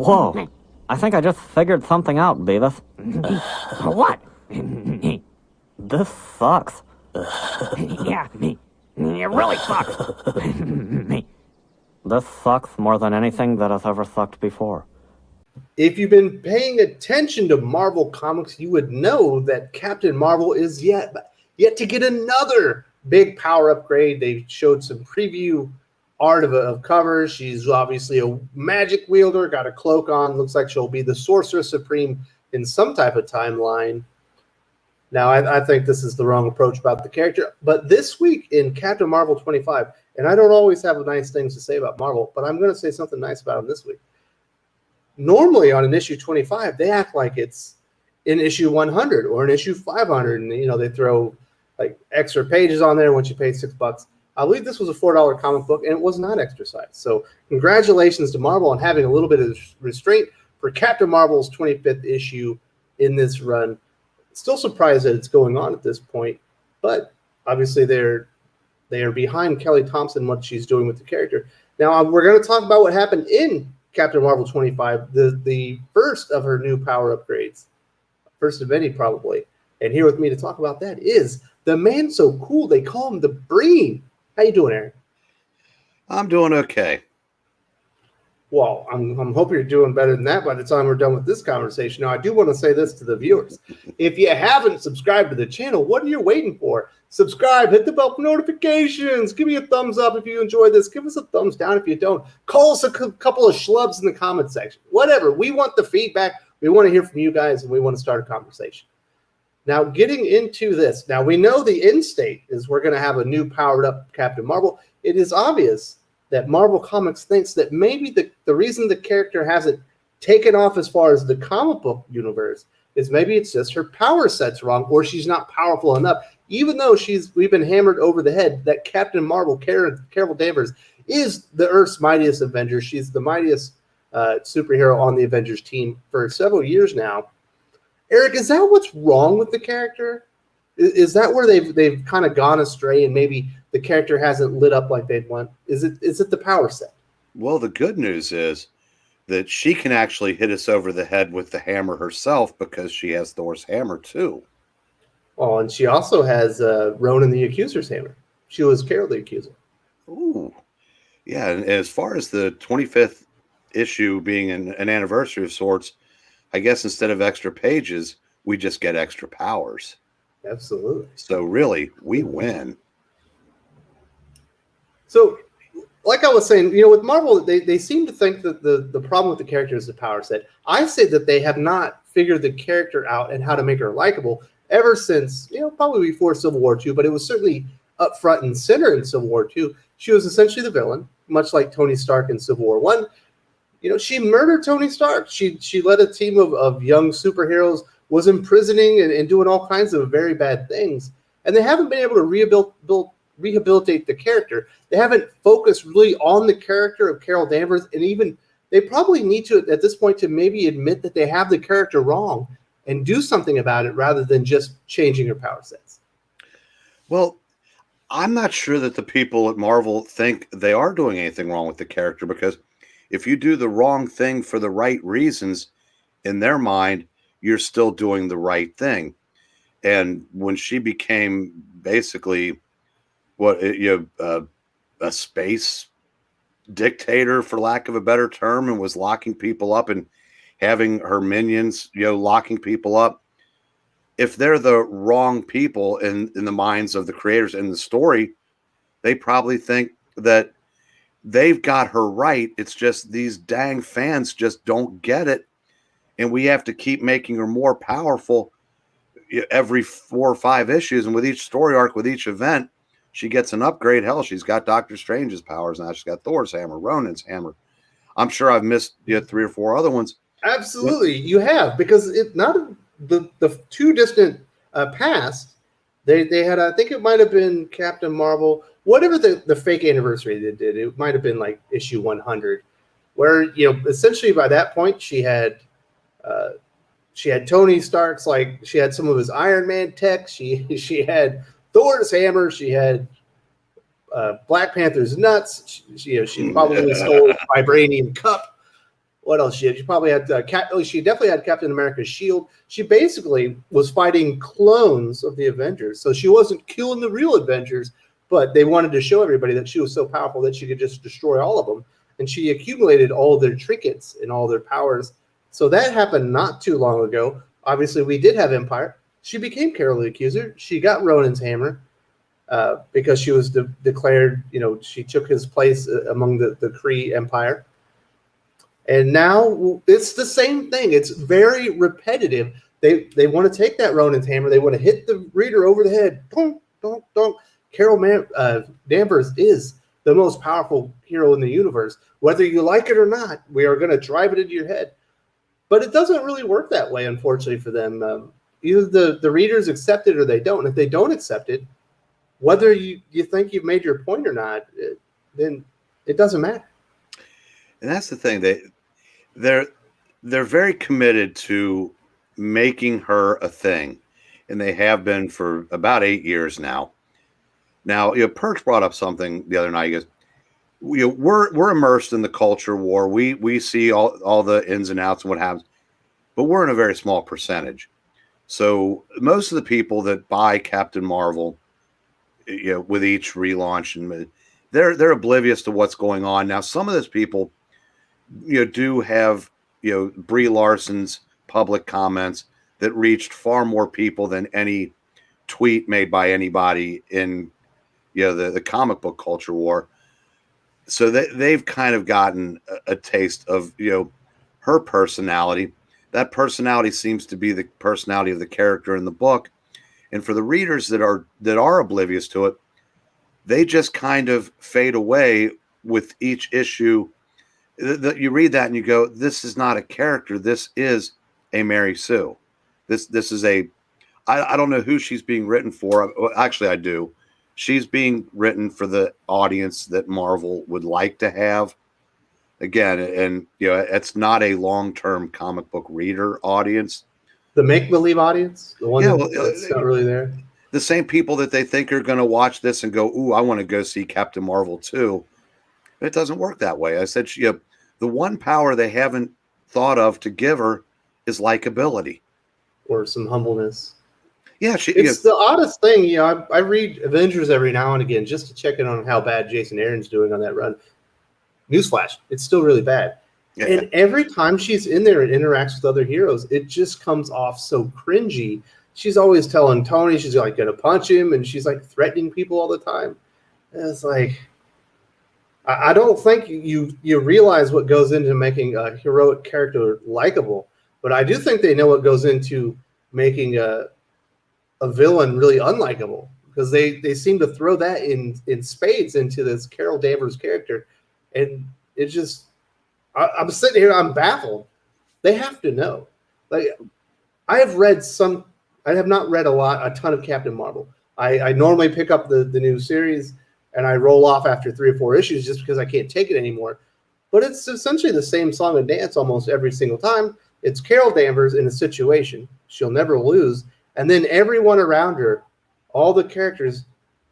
Whoa. I think I just figured something out, Beavis. What? This sucks. Yeah, it really sucks. This sucks more than anything that has ever sucked before. If you've been paying attention to Marvel Comics, you would know that Captain Marvel is yet to get another big power upgrade. They showed some preview art of covers. She's obviously a magic wielder, got a cloak on. Looks like she'll be the Sorcerer Supreme in some type of timeline. Now, I think this is the wrong approach about the character. But this week in Captain Marvel 25, and I don't always have nice things to say about Marvel, but I'm going to say something nice about them this week. Normally on an issue 25, they act like it's in issue 100 or an issue 500, and they throw like extra pages on there once you pay $6. I believe this was a $4 comic book, and it was not extra size. So congratulations to Marvel on having a little bit of restraint for Captain Marvel's 25th issue in this run. Still surprised that it's going on at this point, but obviously they are behind Kelly Thompson, what she's doing with the character. Now we're going to talk about what happened in Captain Marvel 25, the first of her new power upgrades, first of many probably. And here with me to talk about that is the man so cool they call him the Breen. How you doing, Aaron? I'm doing okay. Well, I'm hoping you're doing better than that by the time we're done with this conversation. Now, I do want to say this to the viewers. If you haven't subscribed to the channel, what are you waiting for? Subscribe, hit the bell for notifications. Give me a thumbs up if you enjoy this. Give us a thumbs down if you don't. Call us a couple of schlubs in the comment section. Whatever. We want the feedback. We want to hear from you guys, and we want to start a conversation. Now, getting into this. Now, we know the end state is we're going to have a new powered-up Captain Marvel. It is obvious that Marvel Comics thinks that maybe the reason the character hasn't taken off as far as the comic book universe is maybe it's just her power set's wrong, or she's not powerful enough. Even though we've been hammered over the head that Captain Marvel, Carol Danvers, is the Earth's mightiest Avenger. She's the mightiest superhero on the Avengers team for several years now. Eric, is that what's wrong with the character? Is that where they've kind of gone astray and maybe the character hasn't lit up like they'd want? Is it the power set? Well, the good news is that she can actually hit us over the head with the hammer herself because she has Thor's hammer too. Oh, and she also has Ronan the Accuser's hammer. She was Carol the Accuser. Ooh. Yeah, and as far as the 25th issue being an anniversary of sorts, I guess instead of extra pages, we just get extra powers. Absolutely. So really, we win. So, like I was saying, with Marvel, they seem to think that the problem with the character is the power set. I say that they have not figured the character out and how to make her likable ever since, probably before Civil War II, but it was certainly up front and center in Civil War II. She was essentially the villain, much like Tony Stark in Civil War I. She murdered Tony Stark. She led a team of young superheroes, was imprisoning and doing all kinds of very bad things. And they haven't been able to rehabilitate the character. They haven't focused really on the character of Carol Danvers, and even they probably need to, at this point, to maybe admit that they have the character wrong and do something about it rather than just changing her power sets. Well, I'm not sure that the people at Marvel think they are doing anything wrong with the character, because if you do the wrong thing for the right reasons, in their mind, you're still doing the right thing. And when she became basically a space dictator, for lack of a better term, and was locking people up and having her minions, locking people up, if they're the wrong people in the minds of the creators in the story, they probably think that they've got her right. It's just these dang fans just don't get it. And we have to keep making her more powerful every 4 or 5 issues. And with each story arc, with each event, she gets an upgrade. Hell, she's got Doctor Strange's powers now. She's got Thor's hammer, Ronan's hammer. I'm sure I've missed 3 or 4 other ones. Absolutely, you have, because it not the too distant past. They had, I think it might have been Captain Marvel, whatever the fake anniversary they did. It might have been like issue 100, where essentially by that point she had Tony Stark's, like, she had some of his Iron Man tech. She had Thor's hammer. She had Black Panther's nuts. She probably stole a vibranium cup. What else she had? She probably had she definitely had Captain America's shield. She basically was fighting clones of the Avengers, so she wasn't killing the real Avengers, but they wanted to show everybody that she was so powerful that she could just destroy all of them. And she accumulated all of their trinkets and all their powers. So that happened not too long ago. Obviously, we did have Empire. She became Carol the Accuser. She got Ronin's hammer because she was declared, she took his place among the Kree Empire. And now it's the same thing. It's very repetitive. They want to take that Ronin's hammer. They want to hit the reader over the head. Donk, donk, donk. Carol Danvers is the most powerful hero in the universe. Whether you like it or not, we are going to drive it into your head. But it doesn't really work that way, unfortunately, for them. Either the readers accept it or they don't. And if they don't accept it, whether you think you've made your point or not, then it doesn't matter. And that's the thing. They're very committed to making her a thing, and they have been for about 8 years now. Now, Perch brought up something the other night. He goes, we're immersed in the culture war. We see all the ins and outs and what happens, but we're in a very small percentage. So most of the people that buy Captain Marvel, with each relaunch, and they're oblivious to what's going on. Now, some of those people, do have, Brie Larson's public comments that reached far more people than any tweet made by anybody in, the comic book culture war. So they've kind of gotten a taste of, her personality. That personality seems to be the personality of the character in the book. And for the readers that are oblivious to it, they just kind of fade away with each issue. You read that and you go, this is not a character. This is a Mary Sue. This is I don't know who she's being written for. Actually, I do. She's being written for the audience that Marvel would like to have. Again, and it's not a long-term comic book reader audience. The make-believe audience, the one that's not really there. The same people that they think are going to watch this and go, "Ooh, I want to go see Captain Marvel too." It doesn't work that way. I said, the one power they haven't thought of to give her is likability or some humbleness. Yeah, it's the oddest thing. I read Avengers every now and again just to check in on how bad Jason Aaron's doing on that run. Newsflash, it's still really bad. Yeah. And every time she's in there and interacts with other heroes, it just comes off so cringy. She's always telling Tony she's like going to punch him, and she's like threatening people all the time. And it's like, I don't think you realize what goes into making a heroic character likable, but I do think they know what goes into making a villain really unlikable, because they seem to throw that in spades into this Carol Danvers character. And it just, I'm sitting here, I'm baffled. They have to know. Like, I have not read a ton of Captain Marvel. I normally pick up the new series and I roll off after 3 or 4 issues just because I can't take it anymore. But it's essentially the same song and dance almost every single time. It's Carol Danvers in a situation. She'll never lose. And then everyone around her, all the characters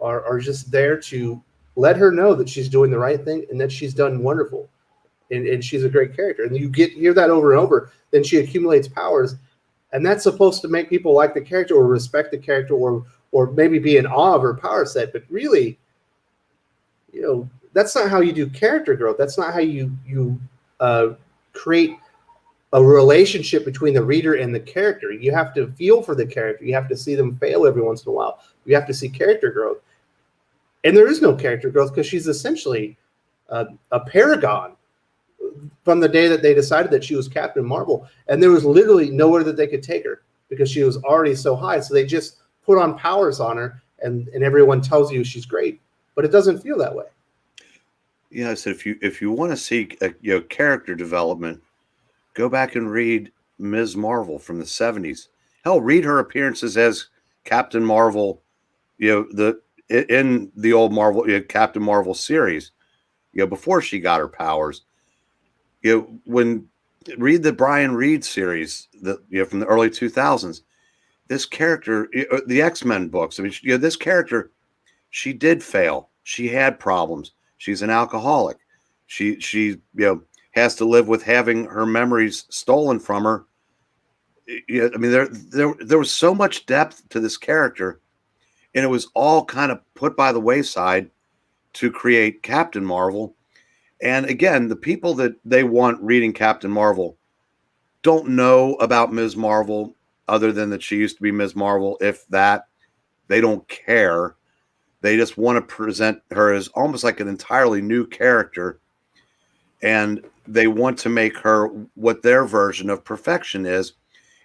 are just there to let her know that she's doing the right thing and that she's done wonderful. And she's a great character. And you hear that over and over. Then she accumulates powers. And that's supposed to make people like the character or respect the character or maybe be in awe of her power set. But really, that's not how you do character growth. That's not how you create a relationship between the reader and the character. You have to feel for the character. You have to see them fail every once in a while. You have to see character growth. And there is no character growth because she's essentially a paragon from the day that they decided that she was Captain Marvel. And there was literally nowhere that they could take her because she was already so high. So they just put on powers on her, and everyone tells you she's great. But it doesn't feel that way. Yeah, I said if you want to see character development, go back and read Ms. Marvel from the 70s. Hell, read her appearances as Captain Marvel, in the old Marvel Captain Marvel series, before she got her powers. When read the Brian Reed series from the early 2000s, this character, the X-Men books. I mean, this character, she did fail. She had problems. She's an alcoholic. She has to live with having her memories stolen from her. Yeah, I mean, there was so much depth to this character, and it was all kind of put by the wayside to create Captain Marvel. And again, the people that they want reading Captain Marvel don't know about Ms. Marvel other than that she used to be Ms. Marvel. If that, they don't care. They just want to present her as almost like an entirely new character. And they want to make her what their version of perfection is.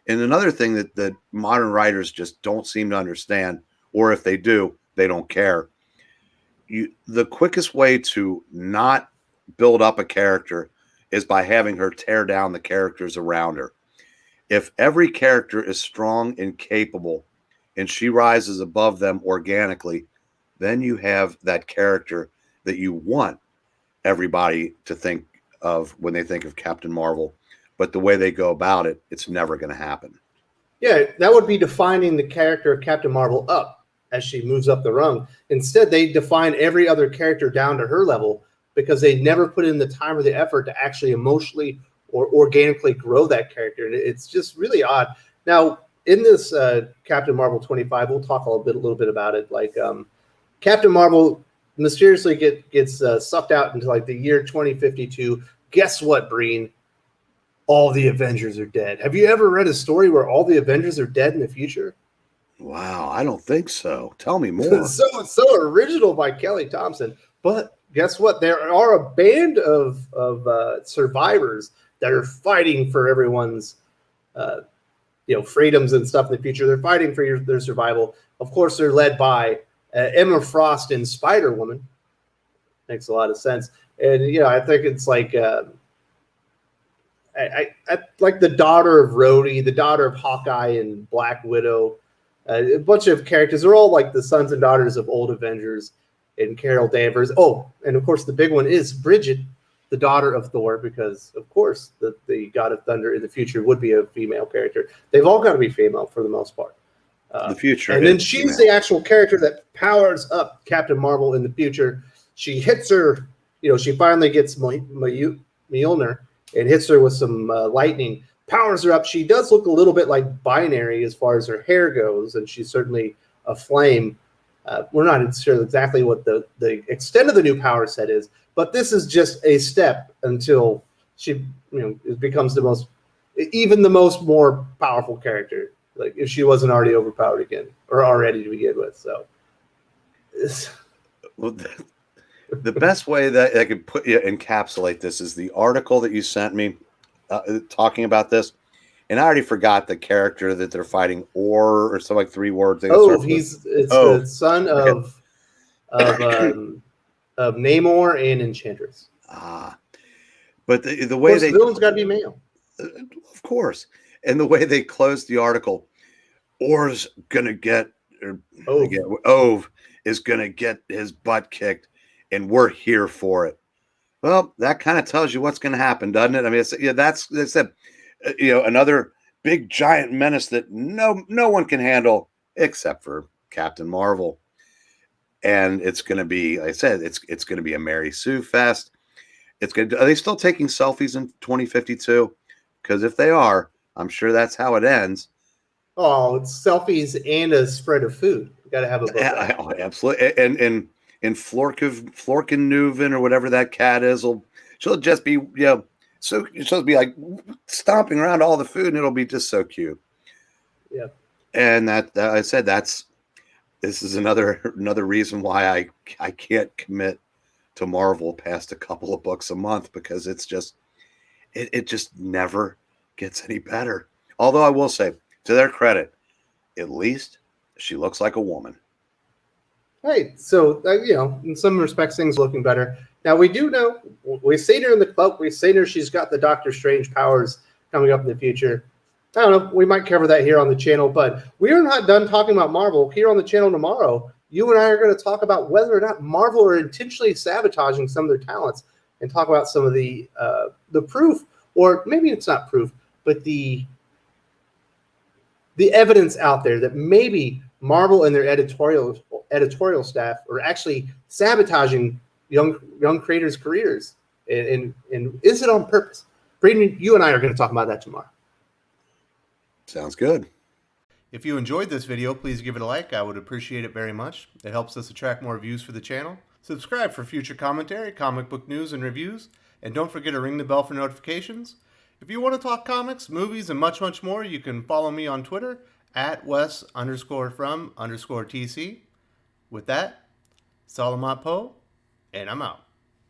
And another thing that modern writers just don't seem to understand, or if they do, they don't care. The quickest way to not build up a character is by having her tear down the characters around her. If every character is strong and capable and she rises above them organically, then you have that character that you want everybody to think of when they think of Captain Marvel. But the way they go about it, it's never going to happen. Yeah, that would be defining the character of Captain Marvel up as she moves up the rung. Instead, they define every other character down to her level because they never put in the time or the effort to actually emotionally or organically grow that character. And it's just really odd. Now, in this Captain Marvel 25, we'll talk a little bit about it. Like Captain Marvel mysteriously gets sucked out into like the year 2052. Guess what, Breen? All the Avengers are dead. Have you ever read a story where all the Avengers are dead in the future? Wow, I don't think so. Tell me more. so original by Kelly Thompson. But guess what? There are a band of survivors that are fighting for everyone's freedoms and stuff in the future. They're fighting for their survival. Of course, they're led by Emma Frost and Spider-Woman. Makes a lot of sense. And I think it's like I like the daughter of Rhodey, the daughter of Hawkeye and Black Widow, a bunch of characters. They're all like the sons and daughters of old Avengers and Carol Danvers. Oh, and of course the big one is Brigid, the daughter of Thor, because of course the God of Thunder in the future would be a female character. They've all got to be female for the most part. The future. And then she's the actual character that powers up Captain Marvel in the future. She hits her, she finally gets Mjolnir and hits her with some lightning, powers her up. She does look a little bit like Binary as far as her hair goes, and she's certainly a flame. We're not sure exactly what the extent of the new power set is, but this is just a step until she becomes the most more powerful character. Like if she wasn't already overpowered again or already to begin with. So, well, the best way that I could encapsulate this is the article that you sent me talking about this. And I already forgot the character that they're fighting, or some like 3-word thing. The son of Namor and Enchantress. But the way the villain's got to be male, of course. And the way they closed the article, Or's gonna get, Ove is gonna get his butt kicked, and we're here for it. Well, that kind of tells you what's going to happen, doesn't it? I mean, that's another big giant menace that no one can handle except for Captain Marvel. And it's going to be, like I said, it's going to be a Mary Sue fest. Are they still taking selfies in 2052? Because if they are, I'm sure that's how it ends. Oh, it's selfies and a spread of food. You got to have a both. Oh, absolutely. And Florkennuven or whatever that cat is, she'll just be, so she'll be like stomping around all the food, and it'll be just so cute. Yeah. And that I said, this is another reason why I can't commit to Marvel past a couple of books a month, because it's just it just never gets any better. Although I will say, to their credit, at least she looks like a woman. Right. So, in some respects, things are looking better. Now, we do know, we've seen her in the cloak. We've seen her. She's got the Doctor Strange powers coming up in the future. I don't know. We might cover that here on the channel, but we are not done talking about Marvel. Here on the channel tomorrow, you and I are going to talk about whether or not Marvel are intentionally sabotaging some of their talents, and talk about some of the proof, or maybe it's not proof, but the evidence out there that maybe Marvel and their editorial staff are actually sabotaging young creators' careers. And is it on purpose? Braden, you and I are going to talk about that tomorrow. Sounds good. If you enjoyed this video, please give it a like. I would appreciate it very much. It helps us attract more views for the channel. Subscribe for future commentary, comic book news, and reviews. And don't forget to ring the bell for notifications. If you want to talk comics, movies, and much, much more, you can follow me on Twitter at Wes_from_TC. With that, Salamat Po, and I'm out.